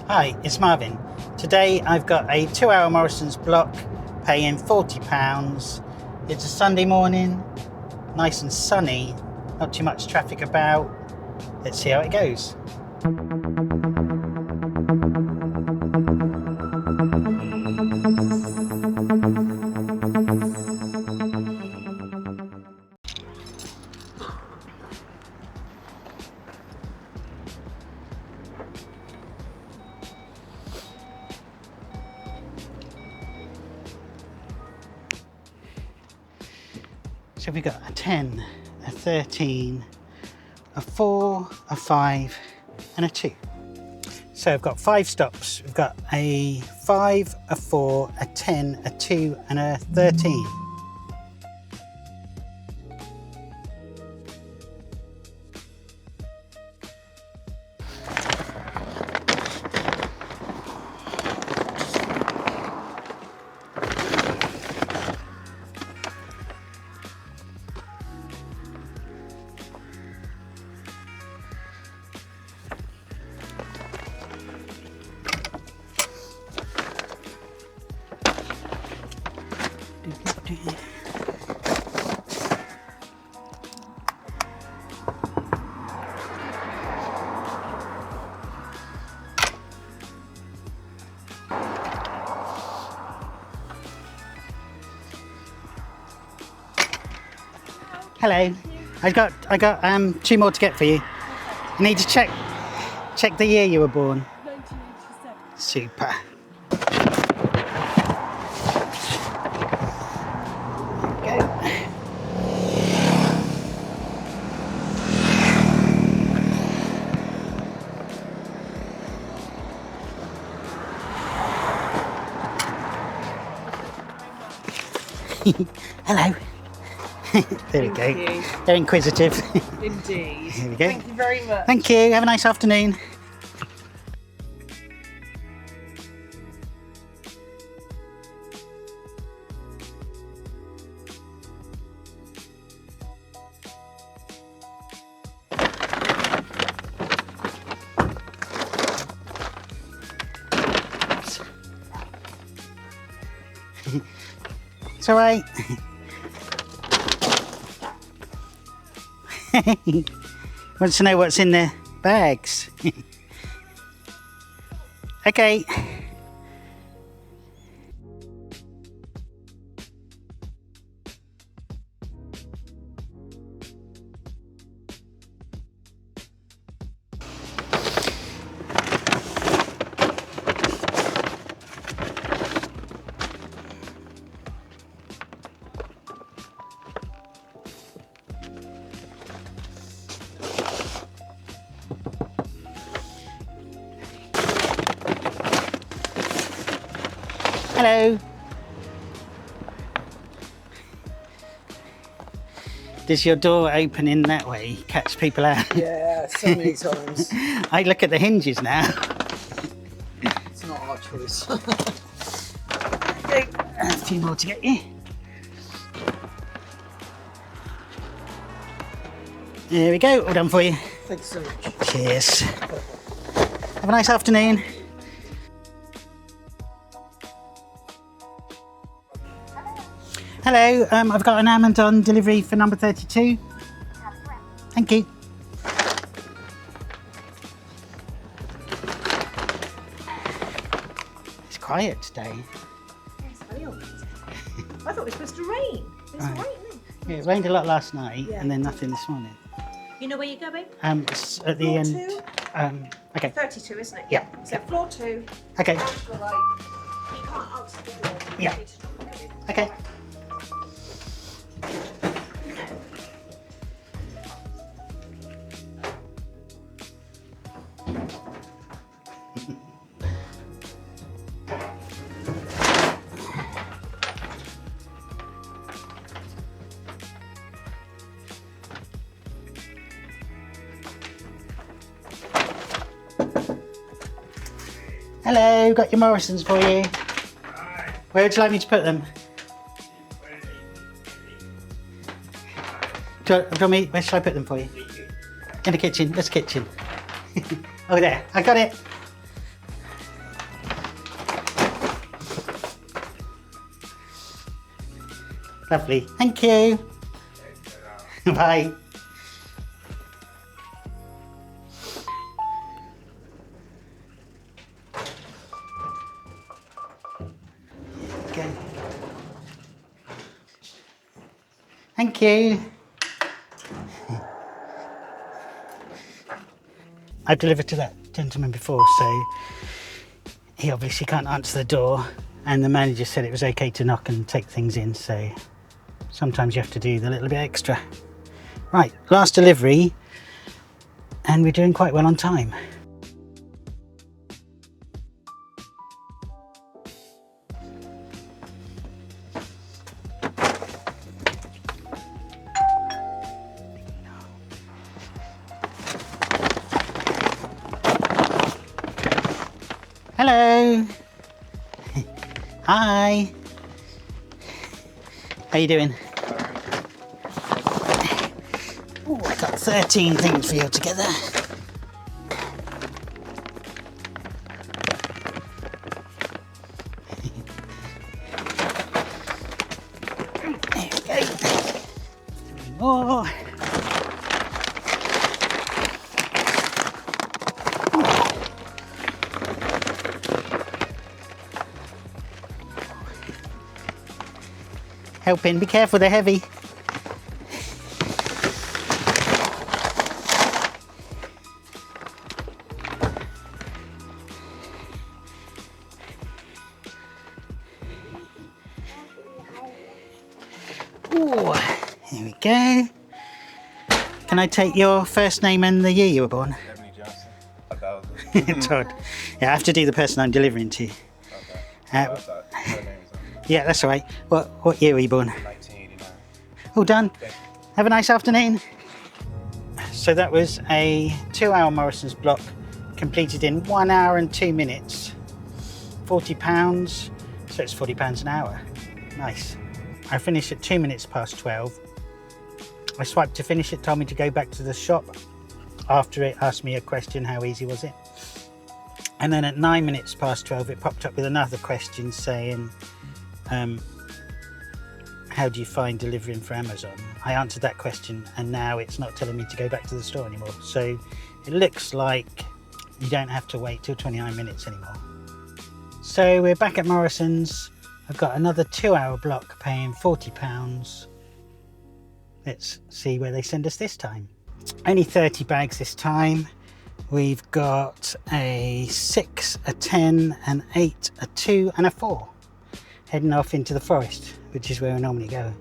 Hi, it's Marvin. Today I've got a 2-hour Morrison's block, paying £40. It's a Sunday morning, nice and sunny, not too much traffic about. Let's see how it goes. So we've got a 10, a 13, a 4, a 5 and a 2. So I've got 5 stops. We've got a 5, a 4, a 10, a 2 and a 13. Hello. I got 2 more to get for you. I need to check the year you were born. 1987. Super. Hello. There we go. You. They're inquisitive. Indeed. Here we go. Thank you very much. Thank you. Have a nice afternoon. It's all right. Wants to know what's in the bags. Okay. Hello. Does your door open in that way? Catch people out? Yeah, so many times. I look at the hinges now. It's not our choice. Okay, a few more to get you. There we go, all done for you. Thanks so much. Cheers. Have a nice afternoon. Hello, I've got an almond on delivery for number 32. Thank you. It's quiet today. It's very old. I thought it was supposed to rain. It's Right. raining. Yeah, it rained a lot last night Yeah, and then it nothing this morning. You know where you're going? It's at the Floor end. 2? Okay, 32, isn't it? Yeah. So floor 2. okay, That's all right. You can't answer the door. You Yeah. need to knock it in. okay. Hello, got your Morrisons for you. Where would you like me to put them? Where shall I put them for you? In the kitchen. This kitchen. Oh, there. I got it. Lovely. Thank you. Bye. Okay. Thank you. I've delivered to that gentleman before, so he obviously can't answer the door, and the manager said it was okay to knock and take things in, so sometimes you have to do the little bit extra. Right, last delivery, and we're doing quite well on time. Hello. Hi. How you doing? Oh, I got 13 things for you together. There we go. 3 more. Helping, be careful, they're heavy. Ooh, here we go. Can I take your first name and the year you were born? Todd. Yeah, I have to do the person I'm delivering to. Okay. Yeah, that's all right. What year were you born? 1989. All done. Have a nice afternoon. So that was a 2-hour Morrison's block completed in 1 hour and 2 minutes. £40, so it's £40 an hour. Nice. I finished at 2 minutes past 12. I swiped to finish it, told me to go back to the shop. After it asked me a question, how easy was it? And then at 9 minutes past 12, it popped up with another question saying, how do you find delivering for Amazon? I answered that question, and now it's not telling me to go back to the store anymore. So it looks like you don't have to wait till 29 minutes anymore. So we're back at Morrison's. I've got another 2-hour block paying £40. Let's see where they send us this time. Only 30 bags this time. We've got a 6, a 10, an 8, a 2 and a 4. Heading off into the forest, which is where I normally go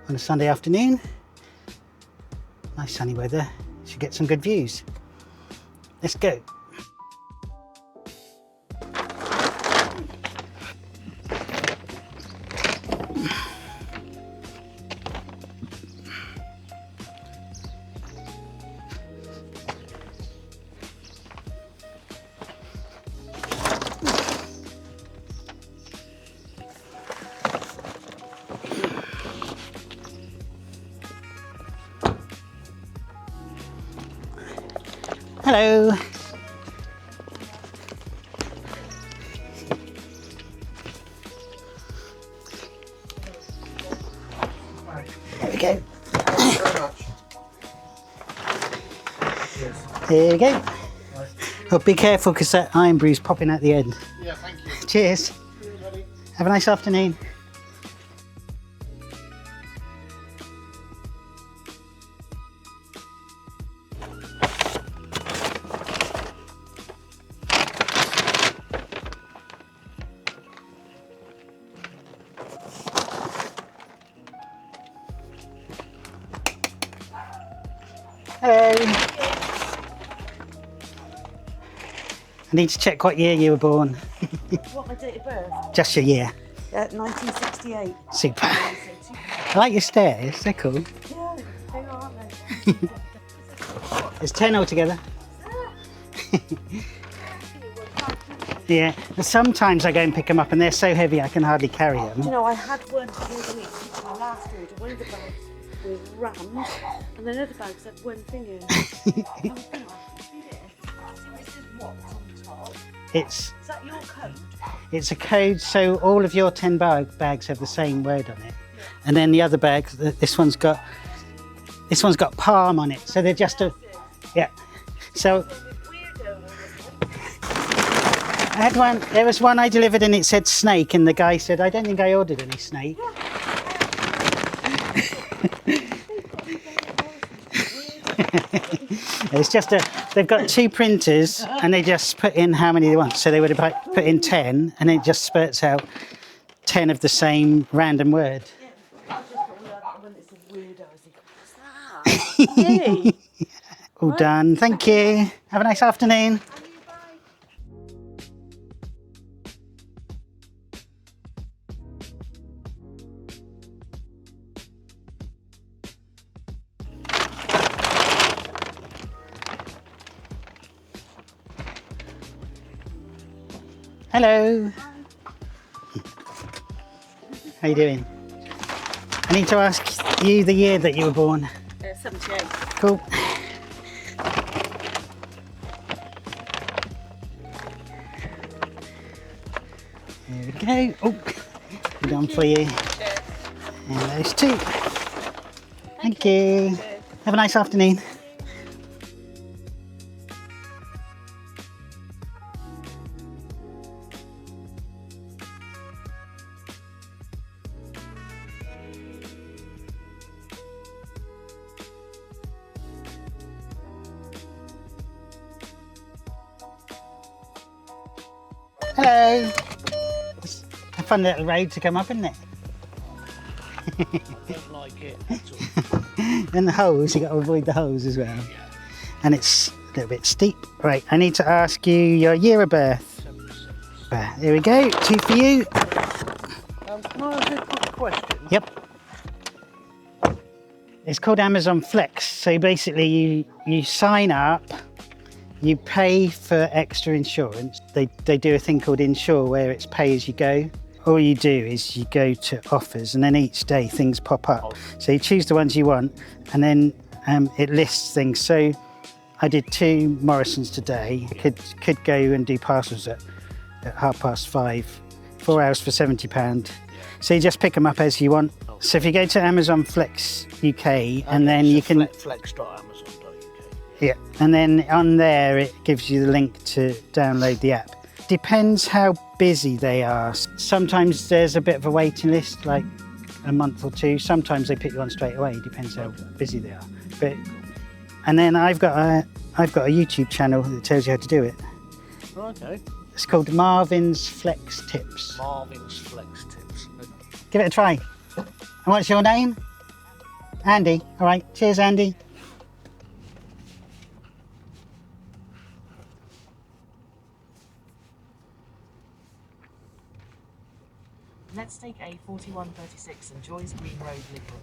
on a Sunday afternoon. Nice sunny weather, should get some good views. Let's go. Hello. There we go. There we go. Oh, be careful because that iron bruise popping at the end. Yeah, thank you. Cheers. Have a nice afternoon. Hello. I need to check what year you were born. What, my date of birth? Just your year. 1968. Super. I like your stairs, they're cool. Yeah, they are, aren't they? There's 10 altogether. Yeah, and sometimes I go and pick them up and they're so heavy I can hardly carry them. Do you know, I had one the other week, my last order, one of the bags was rammed, and then other bags had one thing in. I was going to read it. So this is what's on top. It's Is that your code? a code, so all of your 10 bags have the same word on it. Yeah. and then the other bag, this one's got palm on it, so they're just a, yeah. So I had one, there was one I delivered and it said snake, and the guy said, I don't think I ordered any snake. It's just they've got 2 printers and they just put in how many they want. So they would have put in 10 and it just spurts out 10 of the same random word. When it's a weirdo, I think, what's that? Hey. All done. Thank you. Have a nice afternoon. Hello. How you doing? I need to ask you the year that you were born. 78. Cool. There we go. Oh, put on for you. And those 2. Thank you. Have a nice afternoon. Hello. It's a fun little road to come up, isn't it? I don't like it at all. And the holes, you got to avoid the holes as well. And it's a little bit steep. Right, I need to ask you your year of birth. 77. There we go, 2 for you. Can I ask you a quick question? Yep. It's called Amazon Flex. So basically you sign up, you pay for extra insurance. They do a thing called Insure where it's pay as you go. All you do is you go to offers and then each day things pop up. So you choose the ones you want and then it lists things. So I did 2 Morrisons today. I could go and do parcels at 5:30, 4 hours for £70. So you just pick them up as you want. So if you go to Amazon Flex UK and then you can... Flex.amazon.uk. Yeah, and then on there it gives you the link to download the app. Depends how busy they are. Sometimes there's a bit of a waiting list, like a month or 2. Sometimes they put you on straight away. Depends how busy they are. And then I've got a YouTube channel that tells you how to do it. Okay. It's called MARViN's Flex Tips. MARViN's Flex Tips. Give it a try. And what's your name? Andy. All right. Cheers, Andy. Let's take A4136 and Joy's Green Road, Liberal.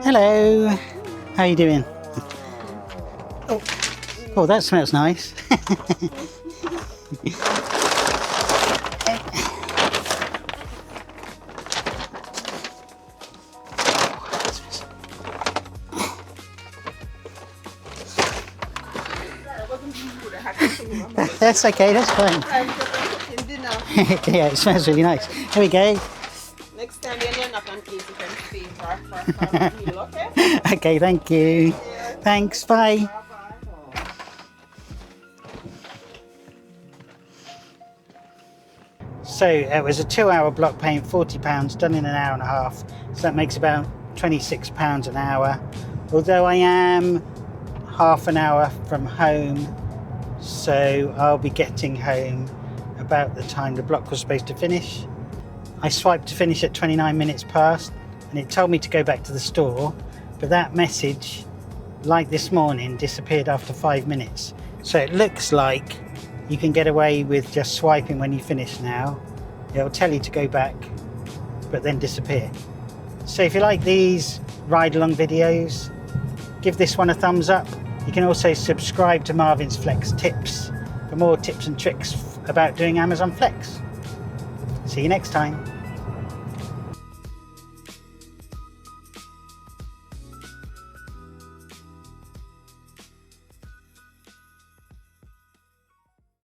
Hello. How you doing? Oh, that smells nice. That's okay, that's fine. Yeah, it smells really nice. Here we go. Next time you're not on easy, you can stay for a meal, okay? Okay, thank you. Thanks, bye. So it was a 2-hour block paying £40, done in an hour and a half. So that makes about £26 an hour. Although I am half an hour from home, so I'll be getting home about the time the block was supposed to finish. I swiped to finish at 29 minutes past and it told me to go back to the store, but that message, like this morning, disappeared after 5 minutes. So it looks like you can get away with just swiping when you finish now. It'll tell you to go back, but then disappear. So if you like these ride-along videos, give this one a thumbs up. You can also subscribe to Marvin's Flex Tips for more tips and tricks about doing Amazon Flex. See you next time.